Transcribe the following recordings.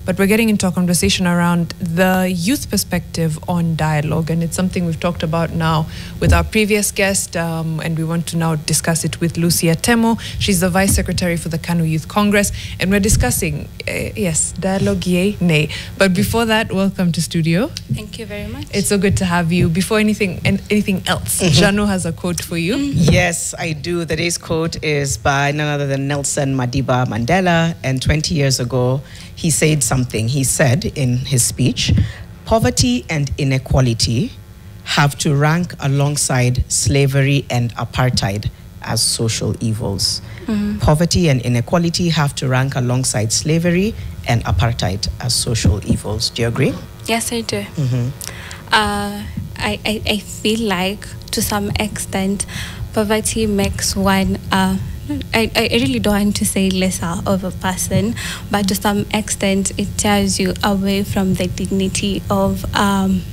but we're getting into a conversation around the youth perspective on dialogue, and it's something we've talked about now with our previous guest, and we want to now discuss it with Lucy Atemo. She's the Vice Secretary for the KANU Youth Congress, and we're discussing, yes, dialogue, yay, nay. But before that, welcome to studio. Thank you very much. It's so good to have you. Before anything else, Jano has a quote for you. Yes, I do. Today's quote is by none other than Nelson Madiba Mandela, and 20 years ago, he said something. He said in his speech, "Poverty and inequality have to rank alongside slavery and apartheid as social evils." Poverty and inequality have to rank alongside slavery and apartheid as social evils. Do you agree? Yes, I do. I feel like, to some extent, poverty makes one, I really don't want to say lesser of a person, but to some extent it tears you away from the dignity of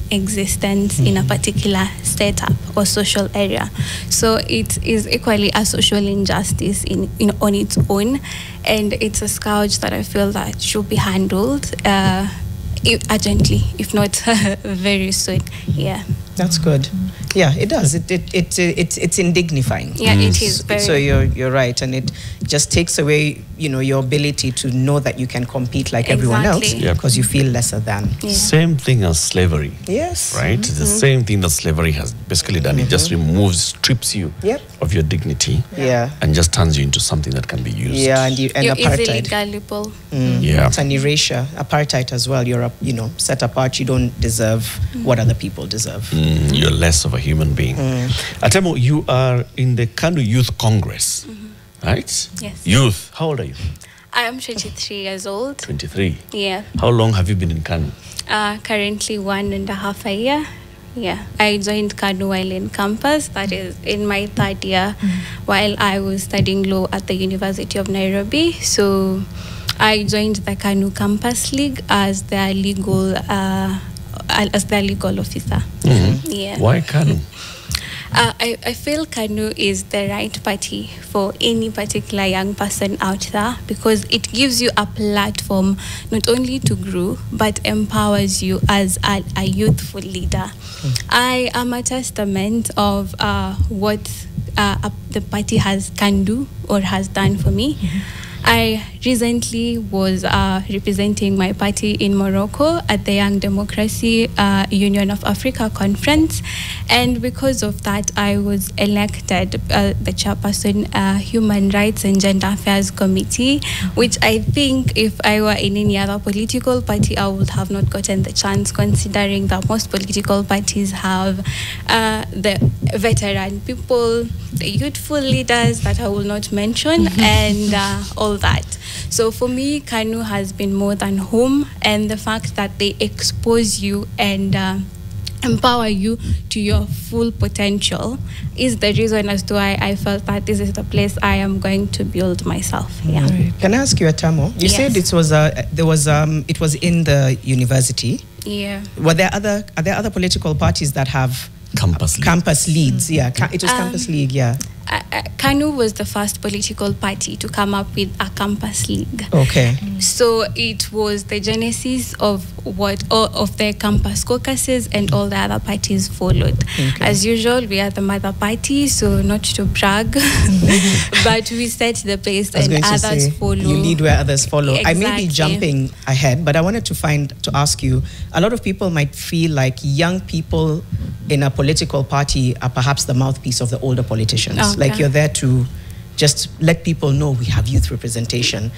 existence in a particular setup or social area. So it is equally a social injustice on its own, and it's a scourge that I feel that should be handled urgently, if not very soon. Yeah. That's good. Yeah, it does. It's indignifying. Yeah, it is. Very. So you're right, and it just takes away, your ability to know that you can compete like everyone else, because you feel lesser than. Yeah. Same thing as slavery. Yes. Right. It's the same thing that slavery has basically done. It just strips you of your dignity. Yeah. And just turns you into something that can be used. Yeah, and you're apartheid. Easily gullible. Yeah. It's an erasure. Apartheid as well. You're set apart. You don't deserve what other people deserve. You're less of a human being. Atemo, you are in the KANU Youth Congress, right? Yes. Youth. How old are you? I am 23 years old. 23. Yeah. How long have you been in KANU? Currently 1.5 years. Yeah. I joined KANU while in campus. That is in my 3rd year, while I was studying law at the University of Nairobi. So I joined the KANU Campus League as their legal officer. Yeah. Why KANU? I feel KANU is the right party for any particular young person out there, because it gives you a platform not only to grow but empowers you as a youthful leader. I am a testament of what the party can do or has done for me. I recently was representing my party in Morocco at the Young Democracy Union of Africa conference, and because of that I was elected the chairperson Human Rights and Gender Affairs Committee, which I think if I were in any other political party I would have not gotten the chance, considering that most political parties have the veteran people, the youthful leaders that I will not mention, and all that. So for me, KANU has been more than home, and the fact that they expose you and empower you to your full potential is the reason as to why I felt that this is the place I am going to build myself. Yeah. Can I ask you, Atemo? You said it was it was in the university. Yeah. Are there other political parties that have campus leads? Yeah, it was campus league. Yeah. KANU was the first political party to come up with a campus league. Okay. So it was the genesis of the campus caucuses, and all the other parties followed. Okay. As usual, we are the mother party, so not to brag, but we set the pace and others follow. You lead where others follow. Exactly. I may be jumping ahead, but I wanted to ask you, a lot of people might feel like young people in a political party are perhaps the mouthpiece of the older politicians. Okay. Like you're there to just let people know we have youth representation,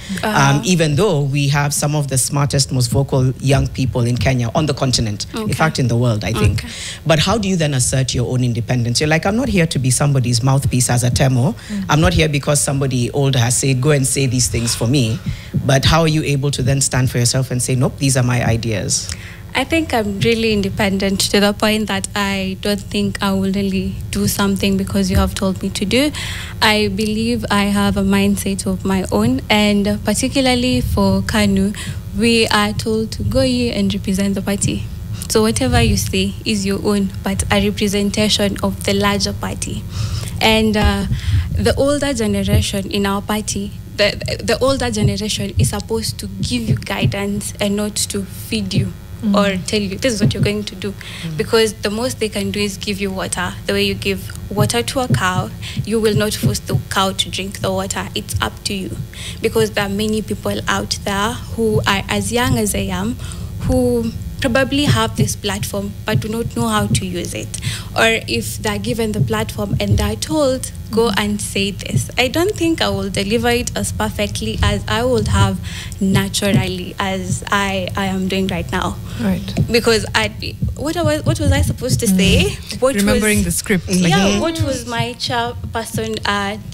even though we have some of the smartest, most vocal young people in Kenya, on the continent, in fact in the world, I think. But how do you then assert your own independence? You're like, I'm not here to be somebody's mouthpiece as Atemo. I'm not here because somebody older has said, go and say these things for me. But how are you able to then stand for yourself and say, nope, these are my ideas? I think I'm really independent to the point that I don't think I will really do something because you have told me to do. I believe I have a mindset of my own, and particularly for KANU, we are told to go here and represent the party. So whatever you say is your own, but a representation of the larger party. And the older generation in our party, the older generation is supposed to give you guidance and not to feed you or tell you this is what you're going to do, because the most they can do is give you water. The way you give water to a cow, you will not force the cow to drink the water. It's up to you, because there are many people out there who are as young as I am, who probably have this platform but do not know how to use it. Or if they're given the platform and they're told, go and say this, I don't think I will deliver it as perfectly as I would have naturally as I am doing right now. Right. Because what was I supposed to say? Remembering the script. Yeah, what was my chairperson,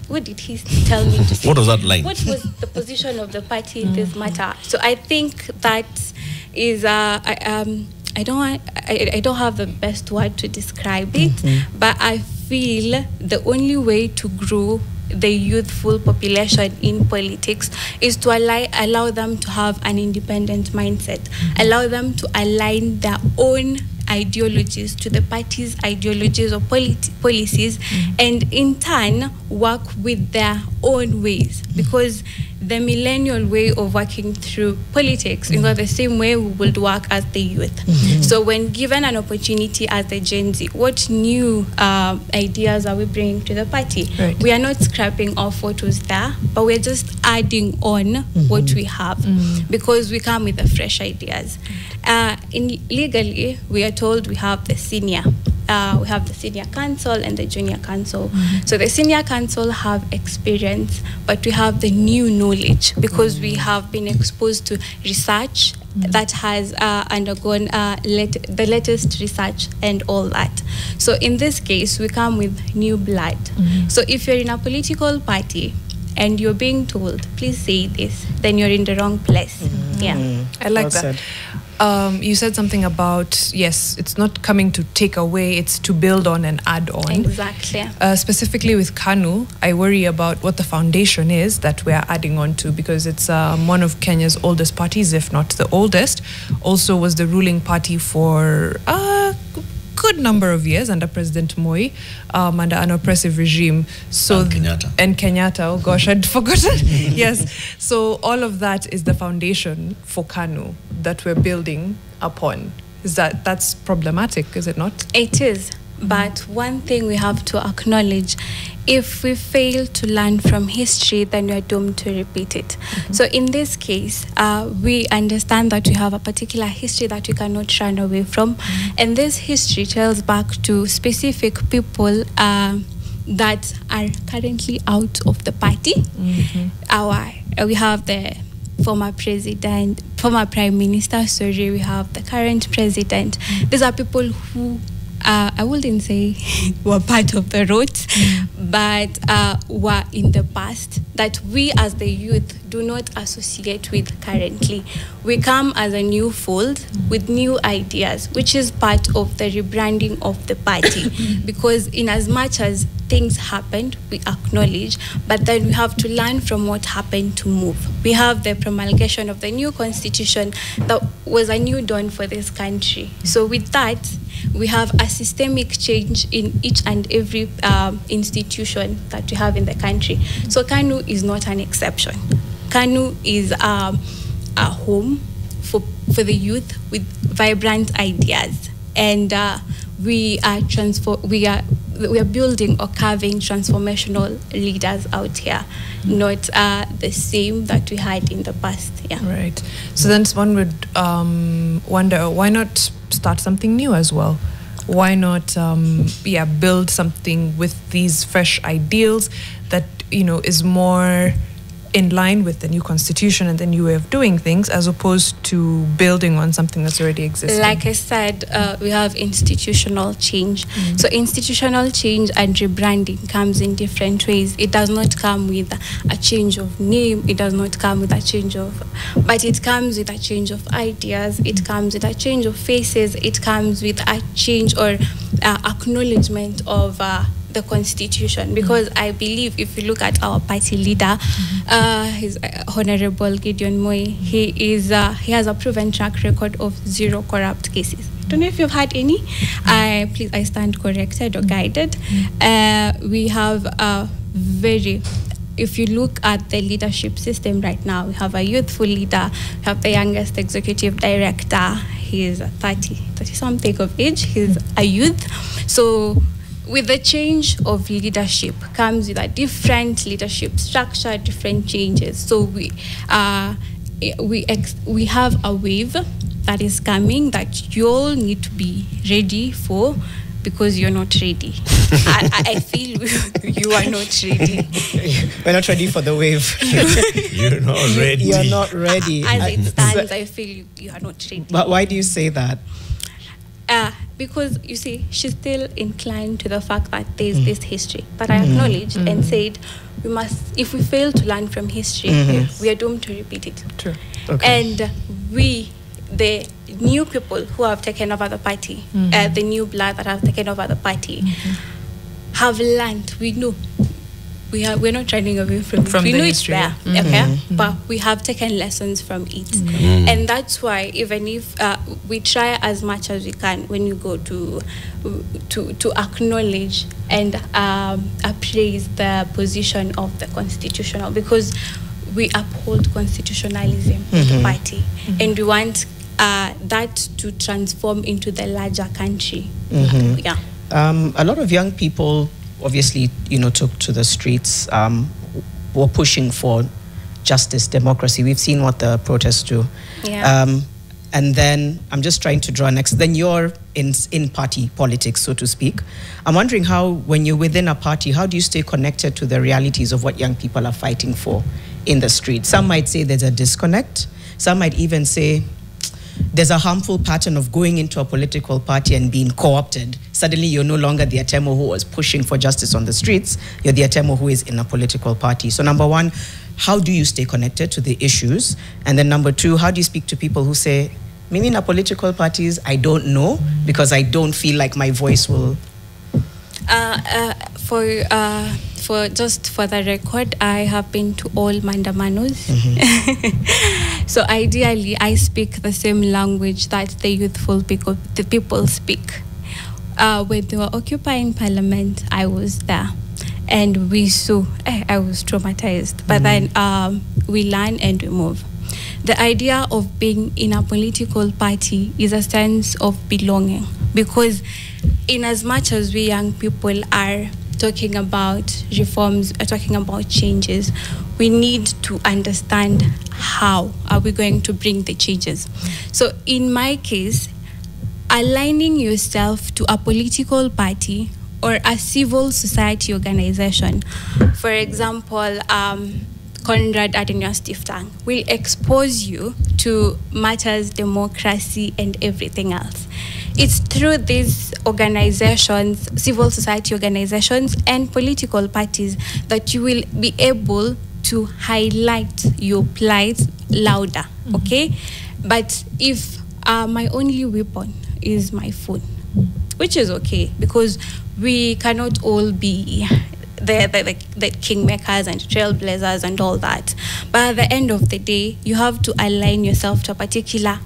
what did he tell me to say? What was that line? What was the position of the party in this matter? So I think that is I don't have the best word to describe it, but I feel the only way to grow the youthful population in politics is to allow them to have an independent mindset, allow them to align their own ideologies to the party's ideologies or policies, and in turn work with their own ways, because the millennial way of working through politics is not the same way we would work as the youth. So when given an opportunity as the Gen Z, what new ideas are we bringing to the party? Right. We are not scrapping off what was there, but we're just adding on what we have, because we come with the fresh ideas. Legally, we are told we have the senior council and the junior council. So the senior council have experience, but we have the new knowledge, because we have been exposed to research that has undergone the latest research and all that. So in this case, we come with new blood. So if you're in a political party and you're being told, please say this, then you're in the wrong place. Yeah. I like Well that. said. You said something about, yes, it's not coming to take away, it's to build on and add on. Exactly. Specifically with KANU, I worry about what the foundation is that we are adding on to, because it's one of Kenya's oldest parties, if not the oldest. Also was the ruling party for a good number of years under President Moi, under an oppressive regime. So And Kenyatta. Oh gosh, I'd forgotten. Yes. So all of that is the foundation for KANU that we're building upon. That's problematic, is it not? It is. But one thing we have to acknowledge, if we fail to learn from history, then we are doomed to repeat it. So in this case, we understand that we have a particular history that we cannot run away from. And this history tells back to specific people that are currently out of the party. We have the former Prime Minister, we have the current president. These are people who I wouldn't say were part of the roots, but were in the past that we as the youth do not associate with currently. We come as a new fold with new ideas, which is part of the rebranding of the party. Because in as much as things happened, we acknowledge, but then we have to learn from what happened to move. We have the promulgation of the new constitution that was a new dawn for this country. So with that, we have a systemic change in each and every institution that we have in the country. So KANU is not an exception. KANU is a home for the youth with vibrant ideas, and we are building or carving transformational leaders out here, not the same that we had in the past. Yeah. Right. So then one would wonder, why not start something new as well? Why not build something with these fresh ideals that is more in line with the new constitution and the new way of doing things, as opposed to building on something that's already existing? Like I said, we have institutional change. So institutional change and rebranding comes in different ways. It does not come with a change of name. It does not come with a change of, but it comes with a change of ideas. It comes with a change of faces. It comes with a change or acknowledgement of the constitution, because I believe if you look at our party leader, his Honorable Gideon Moi, he has a proven track record of 0 corrupt cases. I don't know if you've had any. Please, I stand corrected or guided. We have a very if you look at the leadership system right now, we have a youthful leader, we have the youngest executive director. He's 30 something of age. He's a youth. So with the change of leadership comes with a different leadership structure, different changes. So we have a wave that is coming that you all need to be ready for, because you're not ready. I feel you are not ready. We're not ready for the wave. You're not ready. You're not ready. As it stands, I feel you are not ready. But why do you say that? Because you see, she's still inclined to the fact that there's this history that I acknowledged and said we must, if we fail to learn from history, we are doomed to repeat it. True. Okay. And we, the new people who have taken over the party, the new blood that have taken over the party, have learned. We know. We're not running away from it. We the know history. it's there, okay? But we have taken lessons from it. And that's why even if we try as much as we can when you go to acknowledge and appraise the position of the constitutional, because we uphold constitutionalism in the party, and we want that to transform into the larger country. Yeah. A lot of young people obviously, took to the streets, were pushing for justice, democracy. We've seen what the protests do. Yeah. And then I'm just trying to draw next. Then you're in party politics, so to speak. I'm wondering how, when you're within a party, how do you stay connected to the realities of what young people are fighting for in the street? Some might say there's a disconnect. Some might even say there's a harmful pattern of going into a political party and being co-opted. Suddenly you're no longer the Atemo who was pushing for justice on the streets. You're the Atemo who is in a political party. So number one, how do you stay connected to the issues? And then number two, how do you speak to people who say, maybe in a political parties, I don't know because I don't feel like my voice will... For the record, I have been to all Mandamanos. So ideally, I speak the same language that the youthful people speak. When they were occupying Parliament, I was there, and we saw. I was traumatized, but then we learn and we move. The idea of being in a political party is a sense of belonging, because in as much as we young people are talking about reforms, talking about changes, we need to understand how are we going to bring the changes. So in my case, aligning yourself to a political party or a civil society organization, for example, Conrad Adenauer Stiftung, will expose you to matters, democracy, and everything else. It's through these organizations, civil society organizations, and political parties that you will be able to highlight your plight louder, okay? But if my only weapon is my phone, which is okay, because we cannot all be the kingmakers and trailblazers and all that. But at the end of the day, you have to align yourself to a particular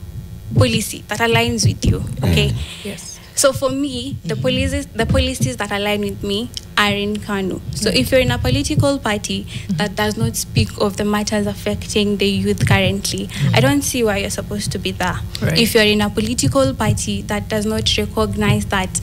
policy that aligns with you, okay? Yes. So for me, the policies that align with me are in KANU. So if you're in a political party that does not speak of the matters affecting the youth currently, I don't see why you're supposed to be there. Right. If you're in a political party that does not recognize that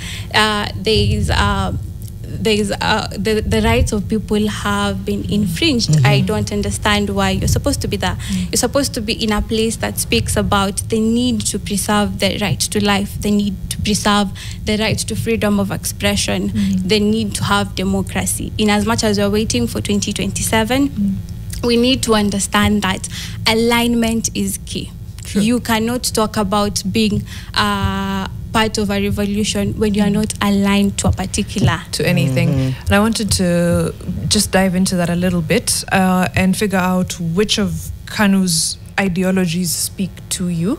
the rights of people have been infringed, I don't understand why you're supposed to be there. You're supposed to be in a place that speaks about the need to preserve the right to life, the need to preserve the right to freedom of expression, the need to have democracy. In as much as we're waiting for 2027, we need to understand that alignment is key. True. You cannot talk about being part of a revolution when you are not aligned to a particular anything. And I wanted to just dive into that a little bit and figure out which of KANU's ideologies speak to you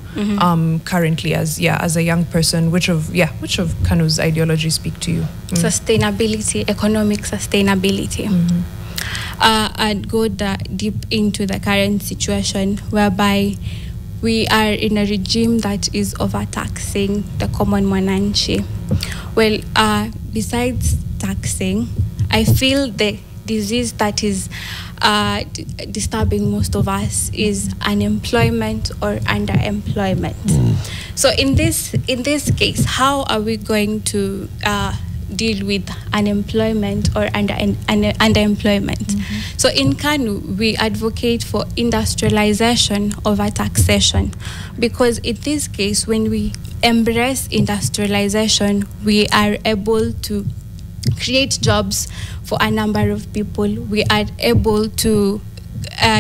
currently as a young person. Which of KANU's ideologies speak to you? Sustainability, economic sustainability. I'd go deep into the current situation whereby we are in a regime that is overtaxing the common mwananchi. Well, besides taxing, I feel the disease that is disturbing most of us is unemployment or underemployment. So in this case, how are we going to deal with unemployment or underemployment? So in KANU, we advocate for industrialization over taxation, because in this case, when we embrace industrialization, we are able to create jobs for a number of people. We are able to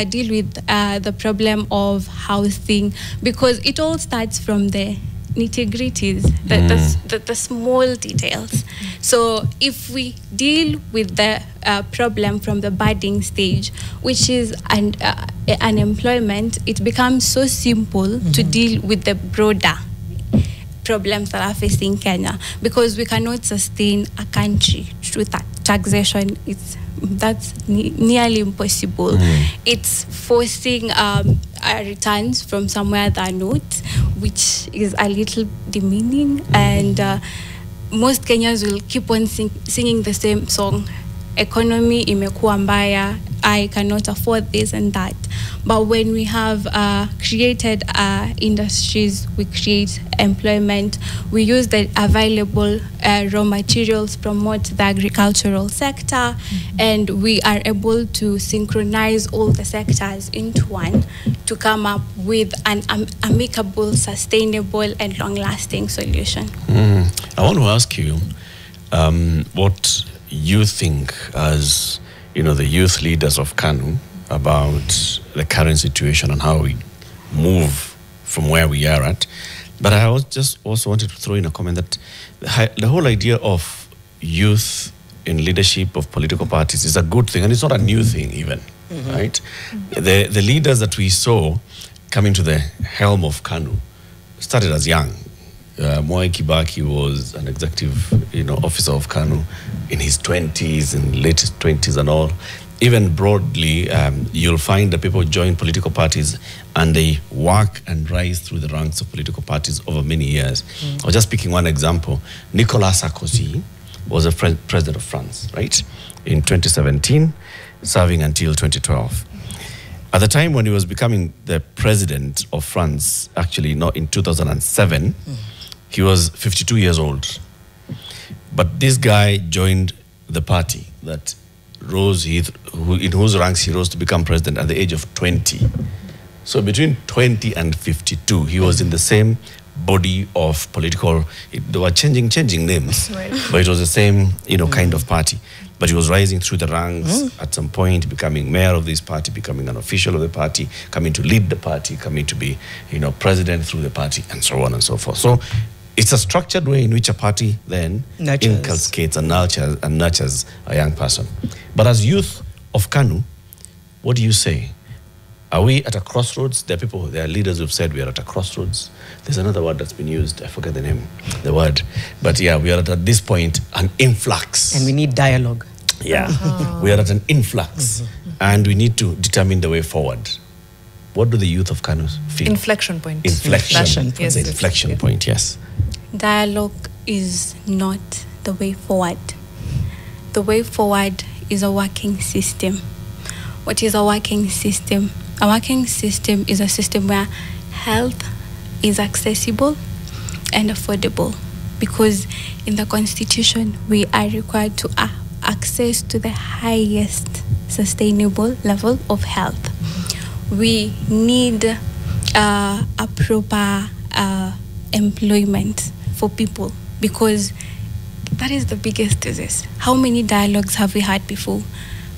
deal with the problem of housing, because it all starts from the nitty-gritties, the small details. So if we deal with the problem from the budding stage, which is unemployment, it becomes so simple to deal with the broader problems that are facing Kenya, because we cannot sustain a country through taxation. That's nearly impossible. It's forcing returns from somewhere that are not, which is a little demeaning, and most Kenyans will keep on singing the same song. Economy imekuwa mbaya, I cannot afford this and that. But when we have created industries, we create employment, we use the available raw materials, promote the agricultural sector, and we are able to synchronize all the sectors into one to come up with an amicable, sustainable, and long-lasting solution. I want to ask you what you think as the youth leaders of KANU about the current situation and how we move from where we are at. But I also wanted to throw in a comment that the whole idea of youth in leadership of political parties is a good thing, and it's not a new thing even, right? The leaders that we saw coming to the helm of KANU started as young. Mwai Kibaki was an executive officer of KANU in his 20s and late 20s and all. Even broadly, you'll find that people join political parties and they work and rise through the ranks of political parties over many years. I was just picking one example. Nicolas Sarkozy was the president of France, right? In 2017, serving until 2012. At the time when he was becoming the president of France, actually not in 2007, he was 52 years old. But this guy joined the party that rose, in whose ranks he rose to become president at the age of 20. So between 20 and 52, he was in the same body of political, they were changing names, but it was the same, kind of party. But he was rising through the ranks at some point, becoming mayor of this party, becoming an official of the party, coming to lead the party, coming to be, president through the party, and so on and so forth. So it's a structured way in which a party then inculcates and nurtures a young person. But as youth of KANU, what do you say? Are we at a crossroads? There are leaders who've said we are at a crossroads. There's another word that's been used. I forget the word. But yeah, we are at this point, an influx. And we need dialogue. Yeah, we are at an influx. And we need to determine the way forward. What do the youth of KANU feel? Inflection point. Inflection point. Yes, Inflection point, yes. Dialogue is not the way forward. The way forward is a working system. What is a working system? A working system is a system where health is accessible and affordable, because in the Constitution we are required to access to the highest sustainable level of health. We need a proper employment for people, because that is the biggest disease. How many dialogues have we had before?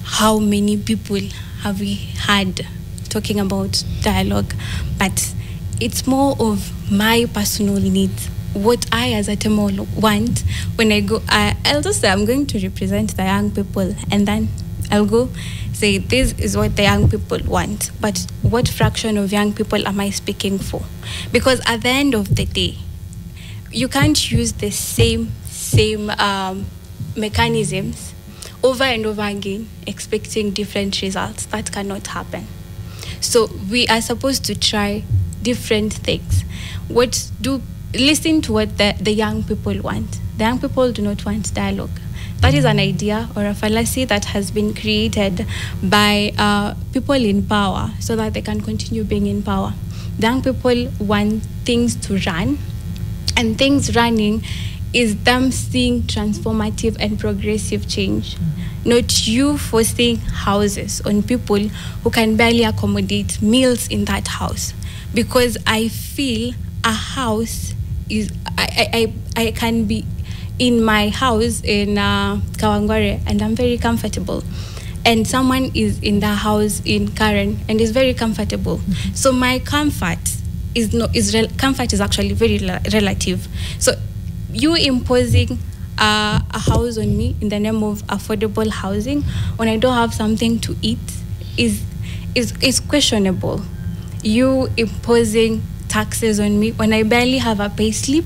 How many people have we had talking about dialogue? But it's more of my personal needs. What I as a Temo want when I go, I'll just say I'm going to represent the young people, and then I'll go say this is what the young people want. But what fraction of young people am I speaking for? Because at the end of the day, you can't use the same mechanisms over and over again expecting different results. That cannot happen. So we are supposed to try different things. Listen to what the young people want. The young people do not want dialogue. That is an idea or a fallacy that has been created by people in power so that they can continue being in power. The young people want things to run, and things running is them seeing transformative and progressive change, not you forcing houses on people who can barely accommodate meals in that house. Because I feel a house is, I can be in my house in Kawangware and I'm very comfortable. And someone is in the house in Karen and is very comfortable. So my comfort comfort is actually very relative. So you imposing a house on me in the name of affordable housing when I don't have something to eat is questionable. You imposing taxes on me when I barely have a pay slip,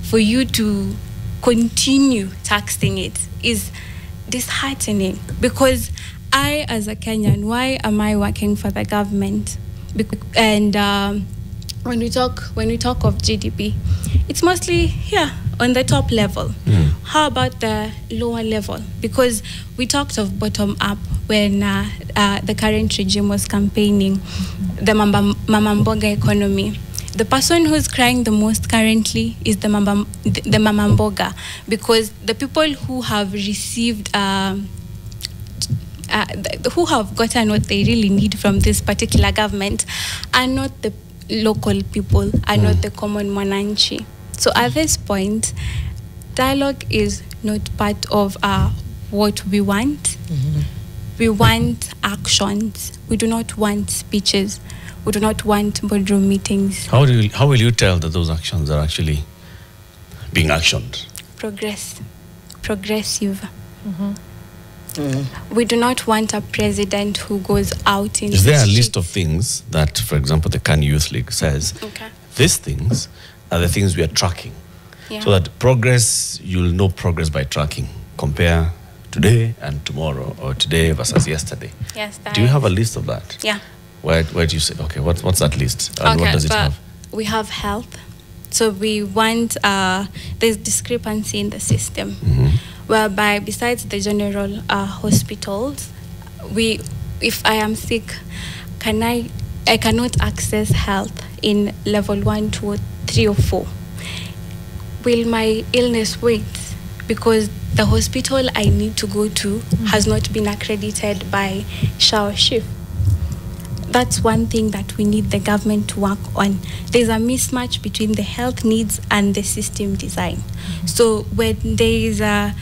for you to continue taxing it is disheartening. Because I, as a Kenyan, why am I working for the government? And when we talk of GDP, it's mostly here on the top level. How about the lower level? Because we talked of bottom up when the current regime was campaigning the Mama Mboga economy. The person who's crying the most currently is the Mama Mboga, because the people who have received who have gotten what they really need from this particular government are not the local people, are not the common mwananchi. So at this point, dialogue is not part of what we want. We want actions. We do not want speeches. We do not want boardroom meetings. How will you tell that those actions are actually being actioned? Progressive. We do not want a president who goes out in Is the there a streets. list of things that, for example, the Kanu Youth League says, these things are the things we are tracking? Yeah. So that progress, you'll know progress by tracking. Compare today and tomorrow, or today versus yesterday. Yes, Do you have a list of that? Yeah. Where do you say, okay, what's that list? And what does it have? We have health. So we want, there's discrepancy in the system, whereby besides the general hospitals, if I am sick, I cannot access health in level 1, 2, 3, or 4. Will my illness wait? Because the hospital I need to go to has not been accredited by SHA or SHIF. That's one thing that we need the government to work on. There's a mismatch between the health needs and the system design. So when there's a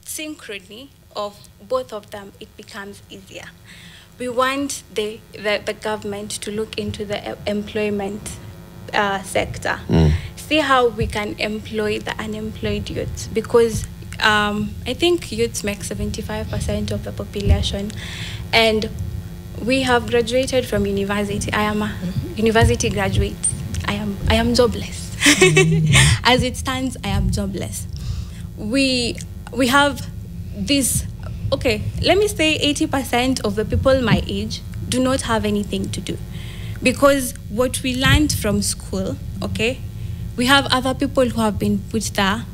synchrony of both of them, it becomes easier. We want the government to look into the employment sector. See how we can employ the unemployed youth, because I think youths make 75% of the population, and we have graduated from university. I am a university graduate. I am jobless. As it stands, I am jobless. We have this, okay, let me say 80% of the people my age do not have anything to do. Because what we learned from school, okay, we have other people who have been put there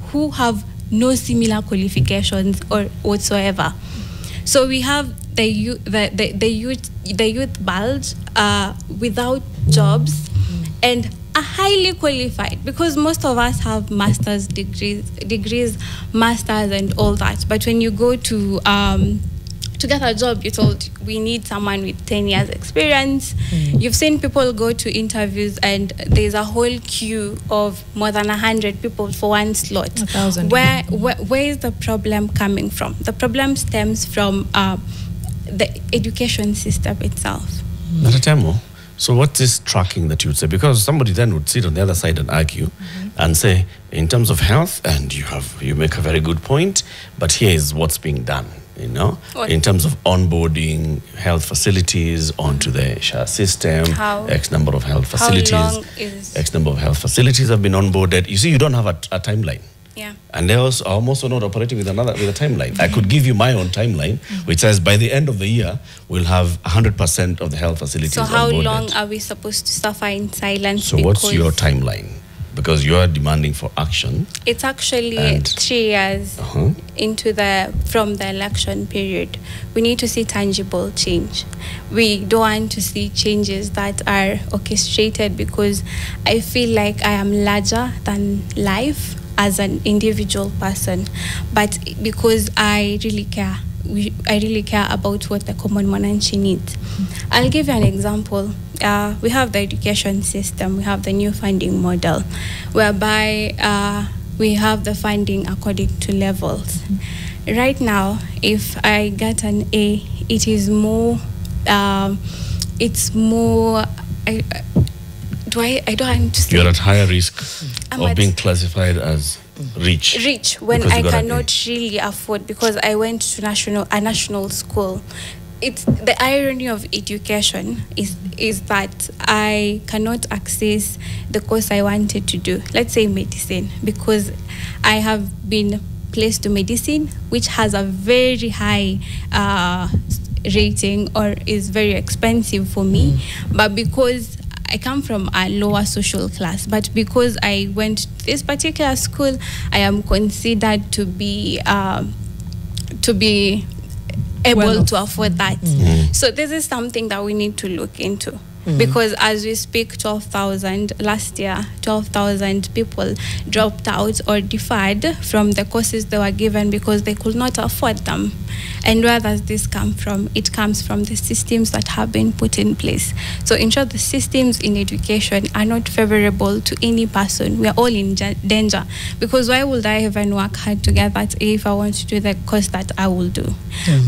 who have no similar qualifications or whatsoever. So we have the youth bulge without jobs and are highly qualified, because most of us have master's degrees, masters and all that. But when you go to get a job, you're told we need someone with 10 years experience. You've seen people go to interviews and there's a whole queue of more than 100 people for one slot. 1,000. Where is the problem coming from? The problem stems from the education system itself. Natatemo, so what's this tracking that you would say? Because somebody then would sit on the other side and argue and say, in terms of health, and you make a very good point, but here is what's being done. You know, What? in terms of onboarding health facilities onto the SHA system, X number of health facilities. How long is... X number of health facilities have been onboarded. You see, you don't have a timeline. Yeah. And they also are also not operating with a timeline. I could give you my own timeline, which says by the end of the year, we'll have 100% of the health facilities So how onboarded. long are we supposed to suffer in silence? So what's your timeline? Because you are demanding for action. It's actually 3 years from the election period. We need to see tangible change. We don't want to see changes that are orchestrated, because I feel like I am larger than life as an individual person, but because I really care. I really care about what the common mwananchi needs. I'll give you an example. We have the education system. We have the new funding model, whereby we have the funding according to levels. Right now, if I get an A, it is more. It's more. I don't understand. You're at higher risk of being classified as rich when I cannot really afford, because I went to a national school. It's the irony of education is that I cannot access the course I wanted to do, let's say medicine, because I have been placed to medicine, which has a very high rating or is very expensive for me, but because I come from a lower social class, but because I went to this particular school, I am considered to be able to afford that. So this is something that we need to look into. Because as we speak, 12,000 last year, 12,000 people dropped out or deferred from the courses they were given because they could not afford them. And where does this come from? It comes from the systems that have been put in place. So in short, the systems in education are not favorable to any person. We are all in danger, because why would I even work hard to get that A if I want to do the course that I will do?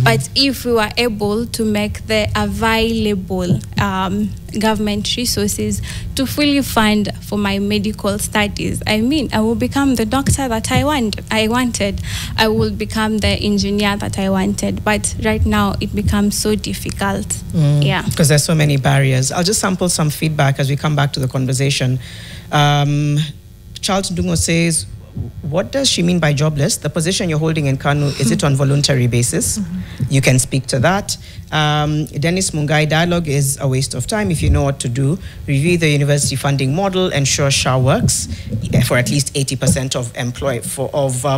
But if we were able to make the available government resources to fully fund for my medical studies, I mean, I will become the doctor that I wanted. I will become the engineer that I wanted. But right now, it becomes so difficult. Yeah. Because there's so many barriers. I'll just sample some feedback as we come back to the conversation. Charles Ndungo says, what does she mean by jobless? The position you're holding in KANU, is it on voluntary basis? You can speak to that. Dennis Mungai, dialogue is a waste of time. If you know what to do, review the university funding model, ensure SHA works for at least 80%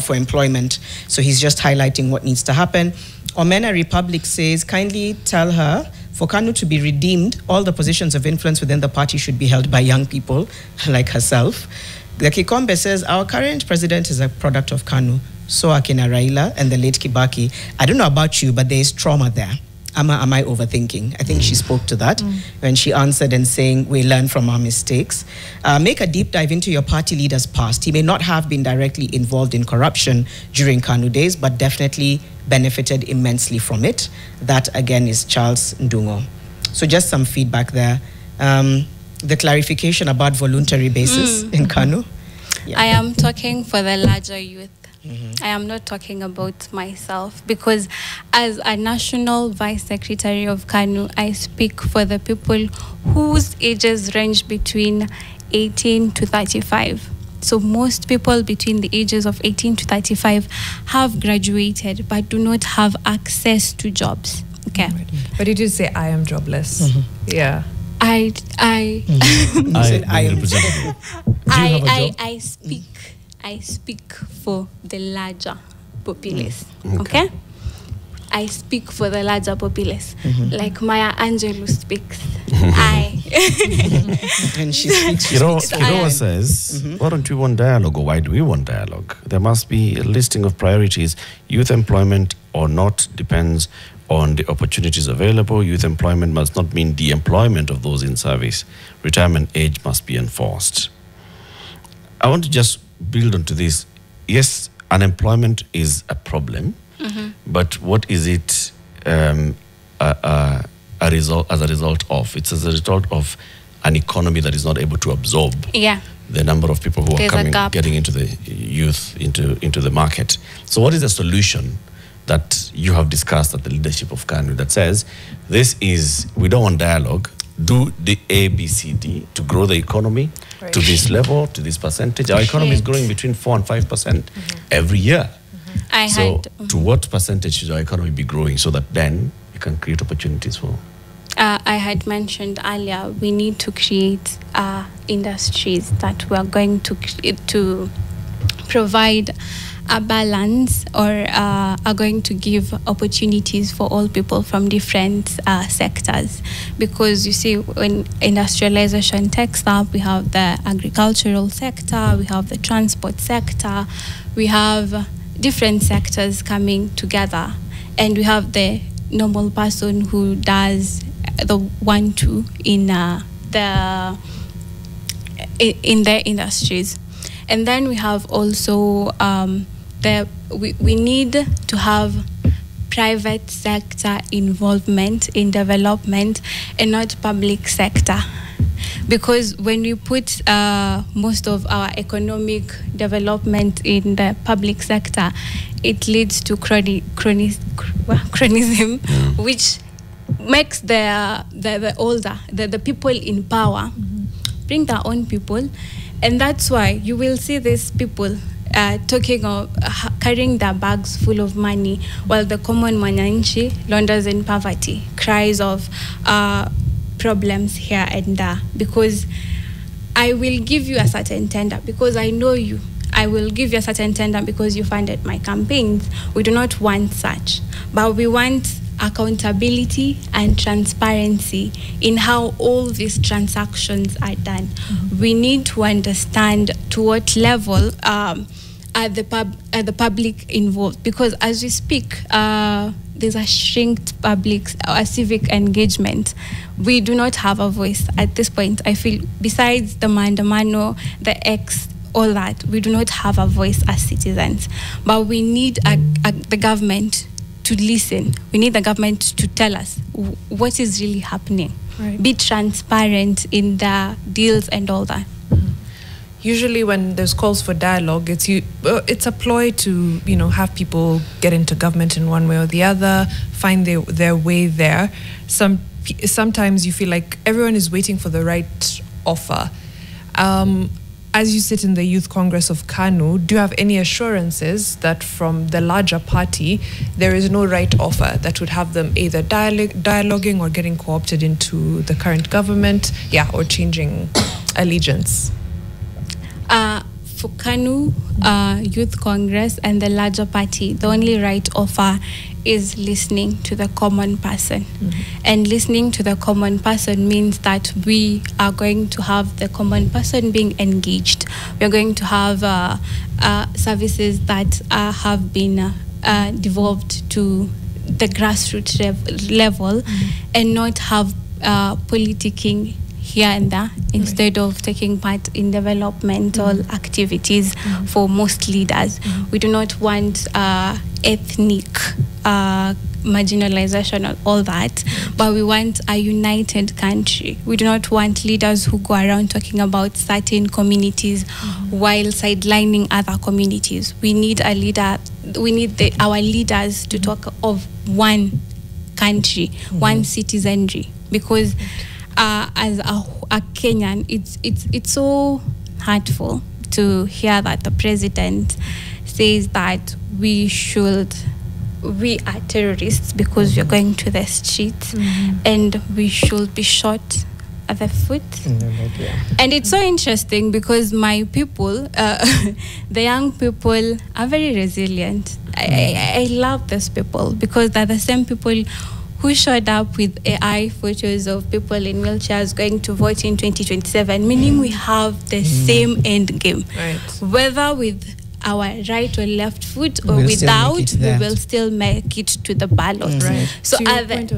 for employment. So he's just highlighting what needs to happen. Omena Republic says, kindly tell her, for KANU to be redeemed, all the positions of influence within the party should be held by young people like herself. The Kikombe says, our current president is a product of KANU. So Akina Raila and the late Kibaki. I don't know about you, but there is trauma there. Am I overthinking? I think she spoke to that when she answered and saying, we learn from our mistakes. Make a deep dive into your party leader's past. He may not have been directly involved in corruption during KANU days, but definitely benefited immensely from it. That, again, is Charles Ndungo. So just some feedback there. The clarification about voluntary basis in KANU. I am talking for the larger youth. I am not talking about myself, because as a national vice secretary of KANU, I speak for the people whose ages range between 18 to 35. So most people between the ages of 18 to 35 have graduated but do not have access to jobs. Okay. But you did say I am jobless. Yeah. I speak for the larger populace. Okay? I speak for the larger populace. Like Maya Angelou speaks. And she speaks. You know what says, why don't we want dialogue, or why do we want dialogue? There must be a listing of priorities. Youth employment or not depends on the opportunities available. Youth employment must not mean the employment of those in service. Retirement age must be enforced. I want to just build onto this. Yes, unemployment is a problem, but what is it as a result of? It's as a result of an economy that is not able to absorb the number of people who are getting into the youth, into the market. So what is the solution that you have discussed at the leadership of KANU that says, we don't want dialogue, do the A, B, C, D to grow the economy to this level, to this percentage. Our economy is growing between 4 and 5% every year. To what percentage should our economy be growing so that then we can create opportunities for I had mentioned earlier, we need to create industries that we are going to provide a balance, or are going to give opportunities for all people from different sectors. Because you see, when industrialization takes up, we have the agricultural sector, we have the transport sector, we have different sectors coming together, and we have the normal person who does the 1-2 in the industries. And then we have also we need to have private sector involvement in development and not public sector. Because when we put most of our economic development in the public sector, it leads to chronism, which makes the people in power bring their own people. And that's why you will see these people talking of carrying their bags full of money, while the common mwananchi launders in poverty, cries of problems here and there. Because I will give you a certain tender because I know you. I will give you a certain tender because you funded my campaigns. We do not want such, but we want accountability and transparency in how all these transactions are done. We need to understand to what level are the public involved, because as we speak, there's a shrinked public civic engagement. We do not have a voice at this point. I feel besides the Maandamano, the X, all that, we do not have a voice as citizens. But we need the government to listen. We need the government to tell us what is really happening. Right. Be transparent in the deals and all that. Usually when there's calls for dialogue, it's a ploy to have people get into government in one way or the other, find their way there. Sometimes you feel like everyone is waiting for the right offer. As you sit in the Youth Congress of KANU, do you have any assurances that from the larger party, there is no right offer that would have them either dialoguing or getting co-opted into the current government, or changing allegiance? For KANU, Youth Congress and the larger party, the only right offer is listening to the common person. And listening to the common person means that we are going to have the common person being engaged. We are going to have services that have been devolved to the grassroots level, and not have politicking here and there, instead of taking part in developmental activities for most leaders. We do not want ethnic marginalization and all that, but we want a united country. We do not want leaders who go around talking about certain communities while sidelining other communities. We need a leader. We need our leaders to talk of one country, one citizenry, because as a Kenyan, it's so hurtful to hear that the president says that we are terrorists because we are going to the streets, and we should be shot at the foot. And it's so interesting because my people, the young people, are very resilient. I love these people because they're the same people who showed up with AI photos of people in wheelchairs going to vote in 2027, meaning we have the same end game. Right. Whether with our right or left foot or without, we will still make it to the ballot. Right. So to your point,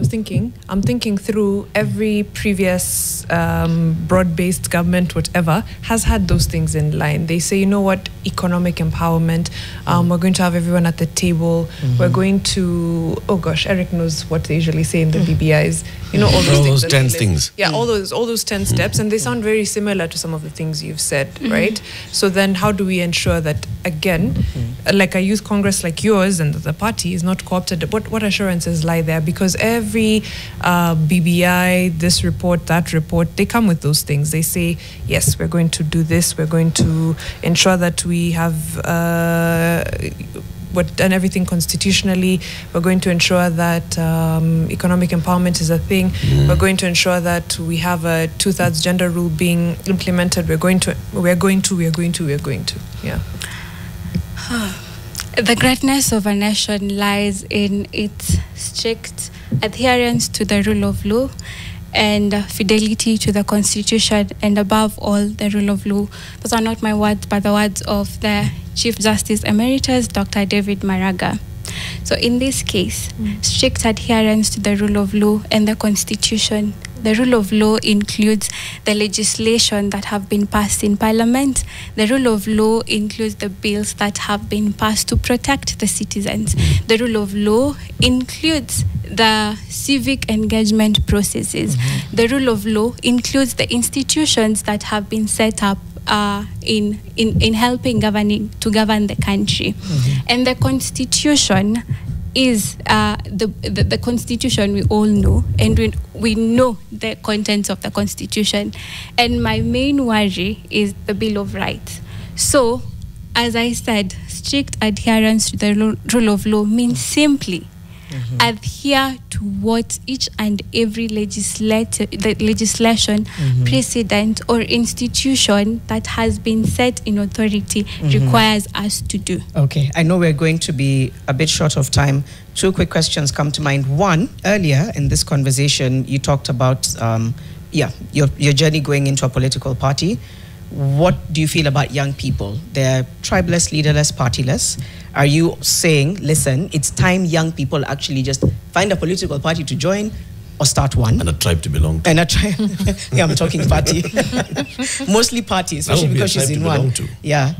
I'm thinking through every previous broad-based government, whatever, has had those things in line. They say, you know what, economic empowerment, we're going to have everyone at the table. We're going to, Eric knows what they usually say in the BBIs. All those 10 things. Yeah, all those 10 steps, and they sound very similar to some of the things you've said, right? So then how do we ensure that, again, like a youth congress like yours and the party is not co-opted? What assurances lie there? Because every BBI, this report, that report, they come with those things. They say, yes, we're going to do this. We're going to ensure that we have we've done everything constitutionally. We're going to ensure that economic empowerment is a thing. We're going to ensure that we have a 2/3 gender rule being implemented. We're going to. Yeah. The greatness of a nation lies in its strict adherence to the rule of law and fidelity to the Constitution, and above all, the rule of law. Those are not my words, but the words of the Chief Justice Emeritus, Dr. David Maraga. So in this case, strict adherence to the rule of law and the Constitution. The rule of law includes the legislation that have been passed in Parliament. The rule of law includes the bills that have been passed to protect the citizens. The rule of law includes the civic engagement processes. The rule of law includes the institutions that have been set up in helping to govern the country. And the Constitution is the Constitution we all know, and we know the contents of the Constitution. And my main worry is the Bill of Rights. So, as I said, strict adherence to the rule of law means simply adhere to what each and every legislation, precedent, or institution that has been set in authority requires us to do. Okay, I know we're going to be a bit short of time. Two quick questions come to mind. One, earlier in this conversation, you talked about your journey going into a political party. What do you feel about young people? They're tribeless, leaderless, partyless. Are you saying, listen, it's time young people actually just find a political party to join or start one? And a tribe to belong to. And a tribe. Yeah, I'm talking party. Mostly party, especially because she's in one. Yeah,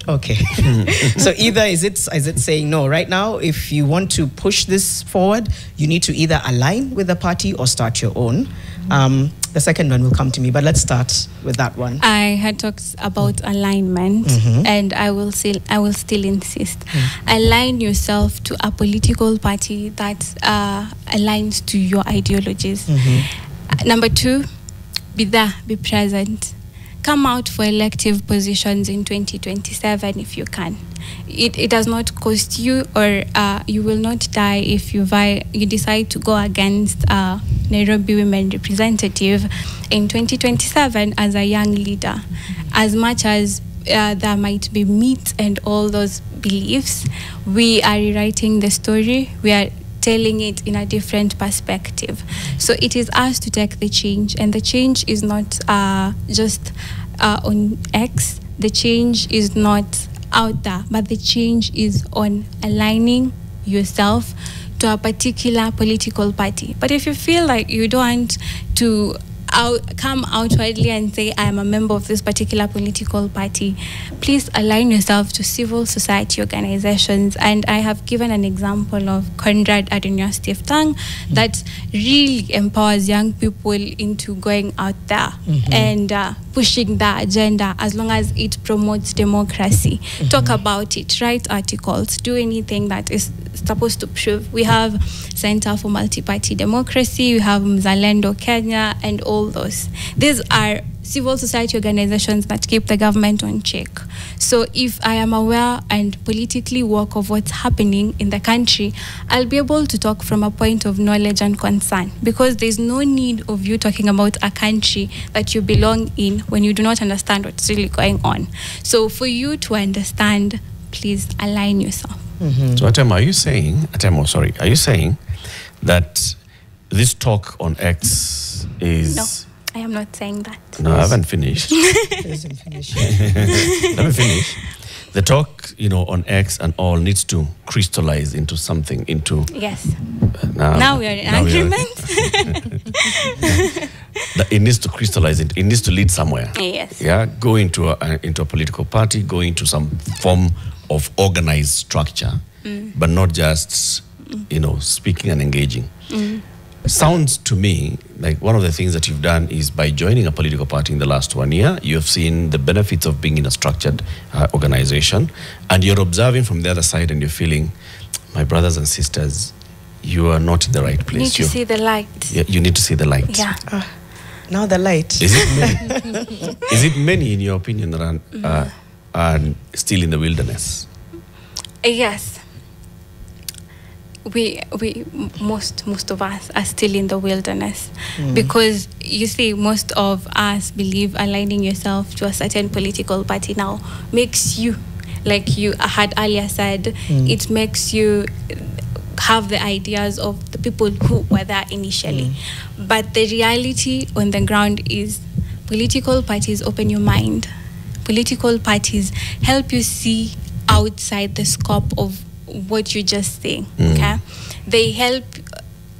okay. So either is it saying, no, right now, if you want to push this forward, you need to either align with the party or start your own. The second one will come to me, but let's start with that one. I had talked about alignment, and I will still insist. Align yourself to a political party that aligns to your ideologies. Number two, be there, be present. Come out for elective positions in 2027 if you can. It does not cost you, or you will not die if you decide to go against Nairobi Women Representative in 2027 as a young leader. As much as there might be myths and all those beliefs, we are rewriting the story. We are telling it in a different perspective. So it is us to take the change, and the change is not just on X. The change is not out there, but the change is on aligning yourself to a particular political party. But if you feel like you don't want to come outwardly and say, I am a member of this particular political party, please align yourself to civil society organizations. And I have given an example of Conrad at University of Tang that really empowers young people into going out there and pushing the agenda, as long as it promotes democracy. Talk about it, write articles, do anything that is supposed to prove. We have Center for Multi-Party Democracy, we have Mzalendo Kenya, and all those. These are civil society organizations that keep the government on check. So if I am aware and politically work of what's happening in the country, I'll be able to talk from a point of knowledge and concern, because there's no need of you talking about a country that you belong in when you do not understand what's really going on. So for you to understand, please align yourself. So Atemo, are you saying that this talk on X is... No, I am not saying that. No, I haven't finished. Let me finish. The talk, on X and all needs to crystallize into something, Yes. Now we are in agreement. It needs to crystallize, it needs to lead somewhere. Yes. Yeah, go into a political party, go into some form of organized structure, but not just, speaking and engaging. Sounds to me like one of the things that you've done is, by joining a political party in the last 1 year, you have seen the benefits of being in a structured organization, and you're observing from the other side and you're feeling, my brothers and sisters, you are not in the right place. You need to see the light. You need to see the light. Yeah. Now the light. Is it many? Is it many, in your opinion, that are still in the wilderness? Yes. most of us are still in the wilderness, because you see, most of us believe aligning yourself to a certain political party now makes you, like you had earlier said, it makes you have the ideas of the people who were there initially. But the reality on the ground is political parties open your mind. Political parties help you see outside the scope of what you're just saying. Okay, they help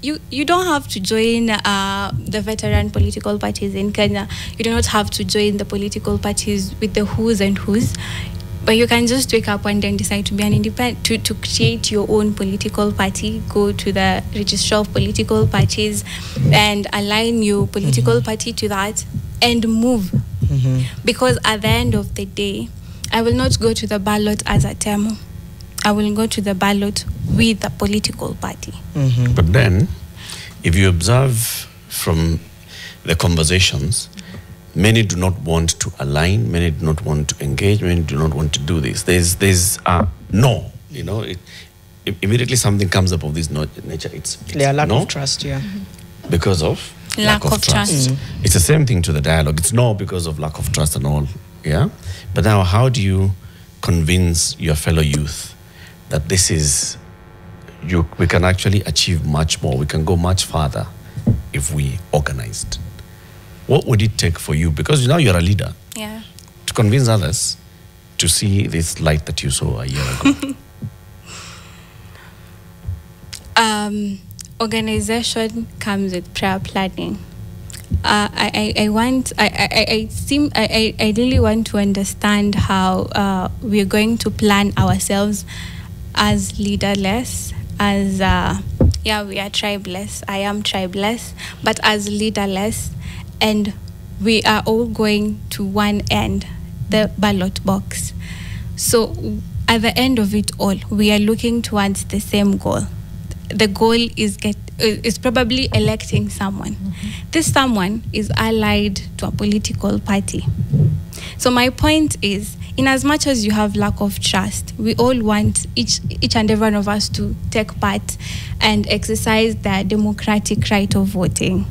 you. You don't have to join the veteran political parties in Kenya. You do not have to join the political parties with the who's and who's, but you can just wake up one day and decide to be an independent, to create your own political party. Go to the registrar of political parties and align your political party to that and move. Because at the end of the day, I will not go to the ballot as a Temo. I will go to the ballot with the political party. But then, if you observe from the conversations, many do not want to align, many do not want to engage, many do not want to do this. There's no, you know, it immediately something comes up of this nature. It's lack no, of trust, because of Lack of trust. It's the same thing to the dialogue. It's no because of lack of trust and all, yeah? But now, how do you convince your fellow youth that this is, we can actually achieve much more, we can go much farther if we organized? What would it take for you, because now you're a leader, to convince others to see this light that you saw a year ago? Organization comes with prayer planning. I really want to understand how we're going to plan ourselves as leaderless, as we are tribeless. I am tribeless, but as leaderless, and we are all going to one end, the ballot box. So at the end of it all, we are looking towards the same goal. The goal is probably electing someone. This someone is allied to a political party. So my point is, in as much as you have lack of trust, we all want each and every one of us to take part and exercise their democratic right of voting.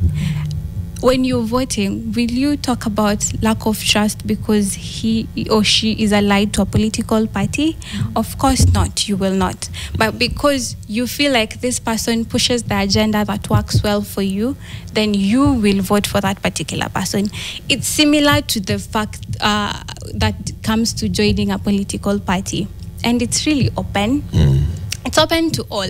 When you're voting, will you talk about lack of trust because he or she is allied to a political party? Of course not, you will not. But because you feel like this person pushes the agenda that works well for you, then you will vote for that particular person. It's similar to the fact that comes to joining a political party. And it's really open. It's open to all.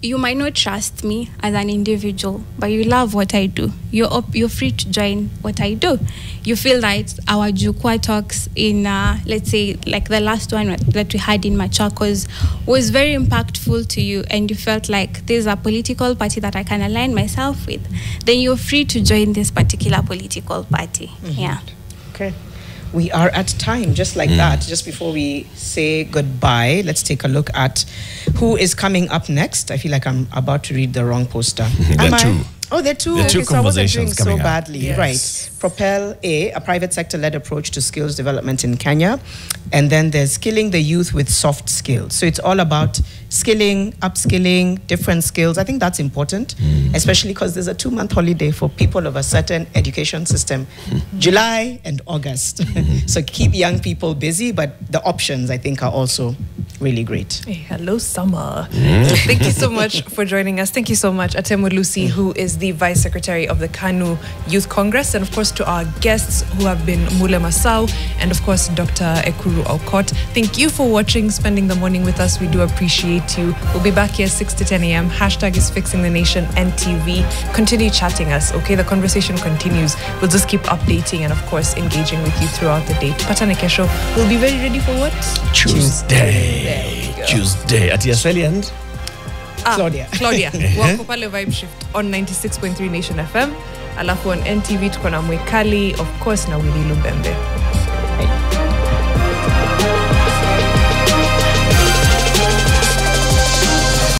You might not trust me as an individual, but you love what I do. You're free to join what I do. You feel that our Jukwaa talks in, let's say, like the last one that we had in Machakos was very impactful to you, and you felt like there's a political party that I can align myself with. Then you're free to join this particular political party. Yeah. Okay. We are at time, just like that. Just before we say goodbye, let's take a look at who is coming up next. I feel like I'm about to read the wrong poster. There are two. Oh, there are two. There are two Okay, so I wasn't doing conversations so coming up. badly. Yes. Right. Propel a private sector-led approach to skills development in Kenya. And then there's skilling the youth with soft skills. So it's all about skilling, upskilling, different skills. I think that's important, especially because there's a 2-month holiday for people of a certain education system, July and August. So keep young people busy, but the options, I think, are also really great. Hey, hello, summer. Thank you so much for joining us. Thank you so much, Atemo Lucy, who is the Vice Secretary of the KANU Youth Congress, and of course to our guests who have been Mule Masau and of course Dr. Ekuru Aukot. Thank you for watching, spending the morning with us. We do appreciate you. We'll be back here 6 to 10 a.m. Hashtag is Fixing the Nation NTV. Continue chatting us, okay? The conversation continues. We'll just keep updating and of course engaging with you throughout the day. Tupatane kesho. We'll be very ready for what? Tuesday. At Yaseli and Claudia. Wako pale Vibe Shift on 96.3 Nation FM. Alafu on NTV tuko na Mwekali, of course, na Willy Lubembe.